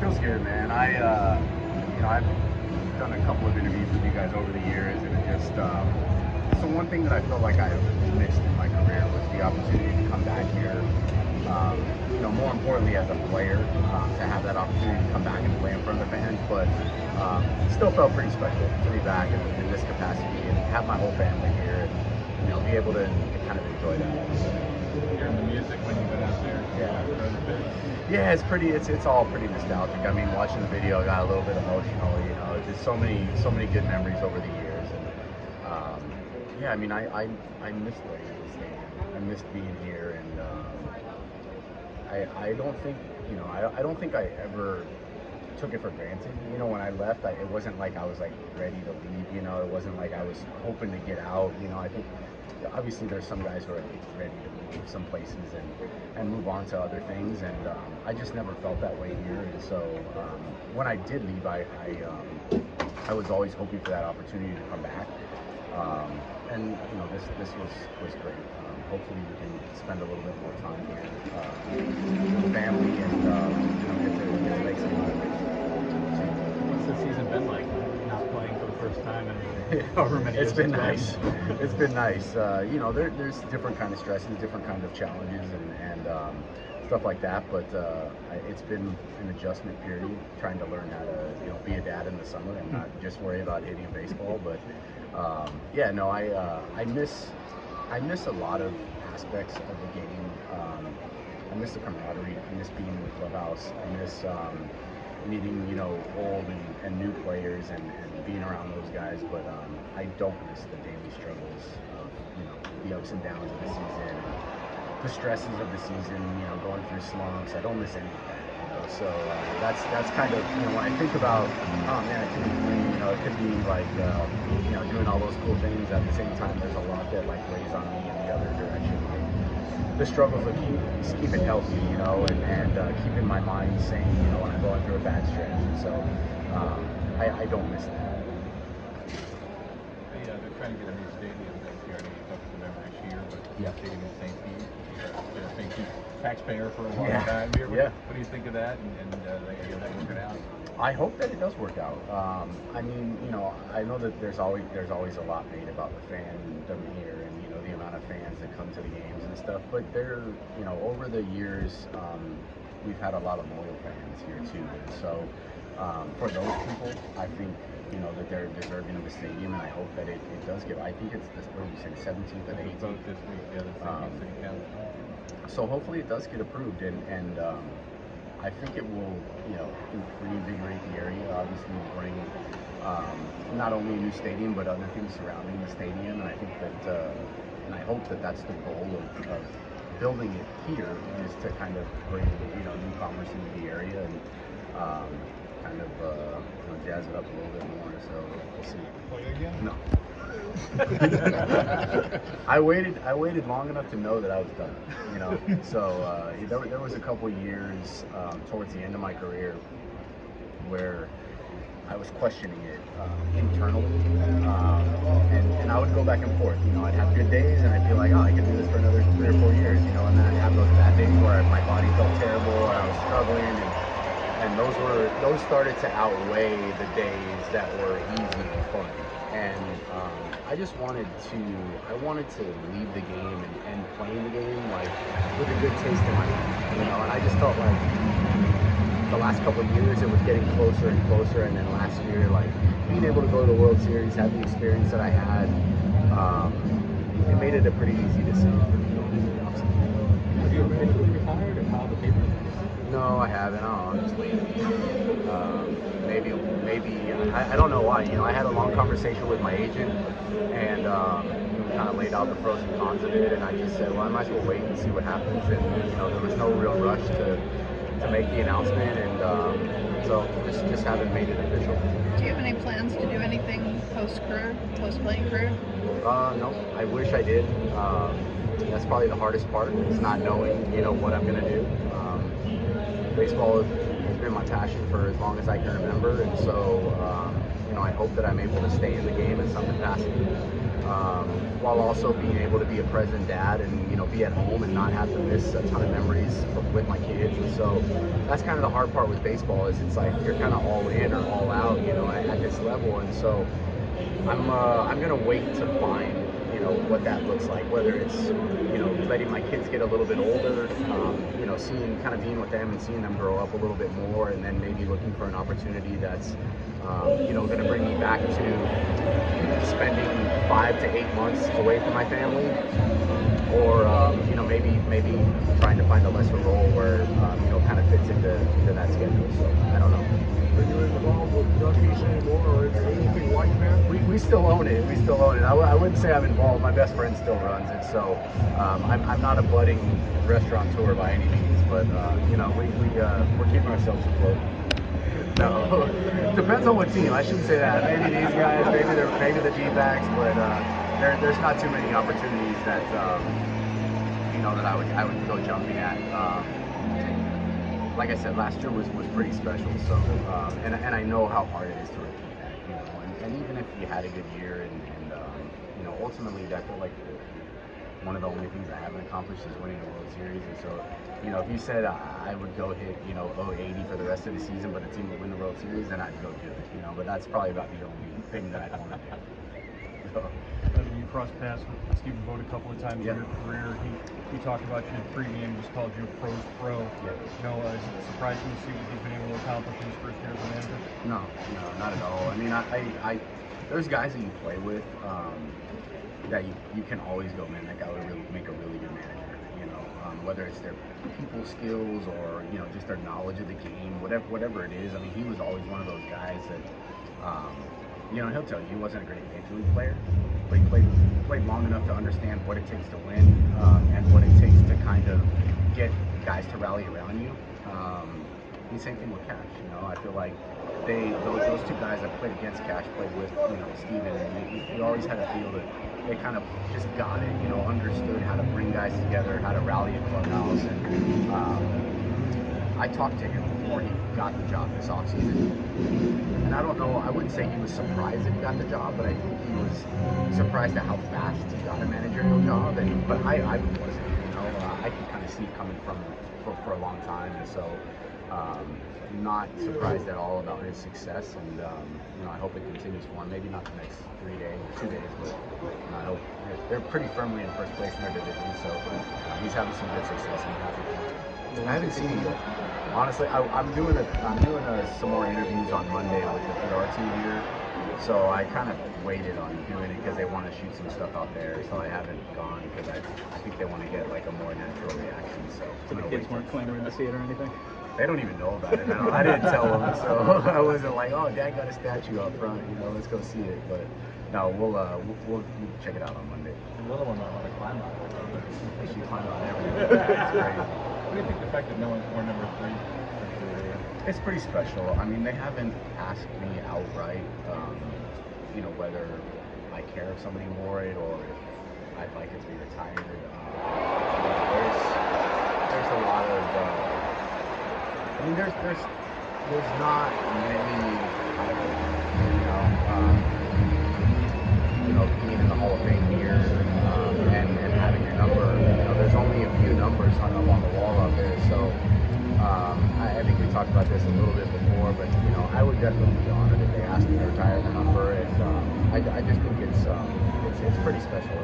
feels good, man. I've done a couple of interviews with you guys over the years, and it just so one thing that I felt like I missed in my career was the opportunity to come back here. More importantly as a player, to have that opportunity to come back and play in front of the fans, but it still felt pretty special to be back in this capacity and have my whole family here, and be able to kind of enjoy that. Hearing the music when you've been out there. Yeah, it's all pretty nostalgic. I mean, watching the video got a little bit emotional. Just so many good memories over the years, and yeah, I mean, I missed playing in the stadium. I missed being here, and I don't think I don't think I ever took it for granted. When I left, it wasn't like I was like ready to leave. It wasn't like I was hoping to get out. I think obviously there's some guys who are ready to move some places and move on to other things, and I just never felt that way here. And so when I did leave, I was always hoping for that opportunity to come back. And this was great. Hopefully we can spend a little bit more time here with the family, and get to make some money. What's the season been like? Not playing for the first time in however many years. It's been nice. It's been nice. There's different kind of stresses, different kind of challenges, and stuff like that. But it's been an adjustment period, trying to learn how to be a dad in the summer and not just worry about hitting a baseball. But I miss a lot of aspects of the game. I miss the camaraderie. I miss being in the clubhouse. I miss meeting old and new players and being around those guys. But I don't miss the daily struggles of the ups and downs of the season, the stresses of the season. Going through slumps. I don't miss any of that. So that's kind of when I think about, oh man, it could be free, it could be like doing all those cool things. At the same time, there's a lot that like weighs on me in the other direction. Like, the struggles of keeping healthy, and keeping my mind sane, when I'm going through a bad stretch. And so I don't miss that. They're trying to get a new stadium this year. I know you talked to them this year, but yeah, stadium in St. Pete. St. Pete taxpayer for a long time. What do you think of that? And that working out? I hope that it does work out. I mean, I know that there's always a lot made about the fandom here, and the amount of fans that come to the games and stuff. But over the years, we've had a lot of loyal fans here too. And so for those people, I think that they're deserving of the stadium, and I hope that it does get. I think it's what did you say, the 17th and 18th vote this week. Yeah, the city council. So hopefully it does get approved, and I think it will, reinvigorate the area. Obviously, bring not only a new stadium but other things surrounding the stadium. And I think that, and I hope that that's the goal of building it here, is to kind of bring newcomers into the area and kind of jazz it up a little bit more. So we'll see. Play again? No. I waited long enough to know that I was done, so there was a couple years towards the end of my career where I was questioning it internally, and I would go back and forth. I'd have good days and I'd feel like, oh, I could do this for another 3 or 4 years, and then I'd have those bad days where my body felt terrible and I was struggling, and those started to outweigh the days that were easy and fun. And I just wanted to leave the game and playing the game like with a good taste in my mouth, and I just felt like the last couple of years it was getting closer and closer, and then last year, like being able to go to the World Series, have the experience that I had, it made it a pretty easy decision for me. Have you officially retired or filed the papers? No, I haven't. I'm just waiting. Maybe I don't know why. I had a long conversation with my agent, and kind of laid out the pros and cons of it, and I just said, well, I might as well wait and see what happens. And there was no real rush to make the announcement, and so just haven't made it official. Do you have any plans to do anything post-playing career? No, I wish I did. That's probably the hardest part, is not knowing what I'm gonna do. Baseball has been my passion for as long as I can remember, and so I hope that I'm able to stay in the game in some capacity. while also being able to be a present dad and, you know, be at home and not have to miss a ton of memories with my kids. And so that's kind of the hard part with baseball, is it's like you're kind of all in or all out, you know, at this level. And so I'm gonna wait to find, you know, what that looks like, whether it's, you know, letting my kids get a little bit older, you know, seeing, kind of being with them and seeing them grow up a little bit more, and then maybe looking for an opportunity that's, you know, going to bring me back to spending 5 to 8 months away from my family, or you know, maybe trying to find a lesser role where, you know, kind of fits into that schedule. So I don't know. Are you involved with Duckies anymore, or anything like that? We still own it. We still own it. I wouldn't say I'm involved. My best friend still runs it, so I'm not a budding restaurateur by any means. But you know, we're keeping ourselves afloat. No, depends on what team. I shouldn't say that. Maybe these guys, maybe the D-backs, but there's not too many opportunities that you know, that I would go jumping at. Like I said, last year was pretty special. So and I know how hard it is to repeat that. You know, and even if you had a good year and you know, ultimately I feel like one of the only things I haven't accomplished is winning a World Series. And so, you know, if you said I would go hit, you know, 080 for the rest of the season, but the team would win the World Series, then I'd go do it, you know. But that's probably about the only thing that I don't want to do. So. You crossed paths with Stephen Vogt a couple of times in your career. He talked about you in pregame, just called you a pro's pro. Yeah. You know, is it surprising to see what he's been able to accomplish in his first year as a manager? No, not at all. I mean, I there's guys that you play with that you can always go, man, that guy would really make a really good manager. You know, whether it's their people skills or, you know, just their knowledge of the game, whatever it is. I mean, he was always one of those guys that, you know, he'll tell you he wasn't a great major league player, but he played long enough to understand what it takes to win, and what it takes to kind of get guys to rally around you. The same thing with Cash. You know, I feel like those two guys that played against Cash played with, you know, Steven, and you always had a feel that they kind of just got it, you know, understood how to bring guys together, how to rally a clubhouse. And I talked to him before he got the job this offseason, and I don't know, I wouldn't say he was surprised that he got the job, but I think he was surprised at how fast he got a managerial job. But I wasn't, you know, I could kind of see it coming for a long time, and so not surprised at all about his success. And you know, I hope it continues for him. Maybe not the next 3 days or 2 days, but I hope they're pretty firmly in first place in their division. So he's having some good success. I'm happy for him. I haven't seen him yet. Honestly, I'm doing some more interviews on Monday with the PR team here. So I kind of waited on doing it because they want to shoot some stuff out there. So I haven't gone because I think they want to get like a more natural reaction. So the kids weren't clamoring to see it or anything? They don't even know about it. I didn't tell them, so I wasn't like, oh, Dad got a statue up front, you know, let's go see it. But no, we'll check it out on Monday. The little one might want to climb on it. She climbed on everything. It's great. What do you think the fact that no one's worn number 3? It's pretty special. I mean, they haven't asked me outright, you know, whether I care if somebody wore it or if I'd like it to be retired. There's a lot of. I mean, there's not many titles, you know, being in the Hall of Fame here, and having your number. You know, there's only a few numbers hung up on the wall out there. So I think we talked about this a little bit before, but you know, I would definitely be honored if they asked me to retire the number, and I just think it's pretty special.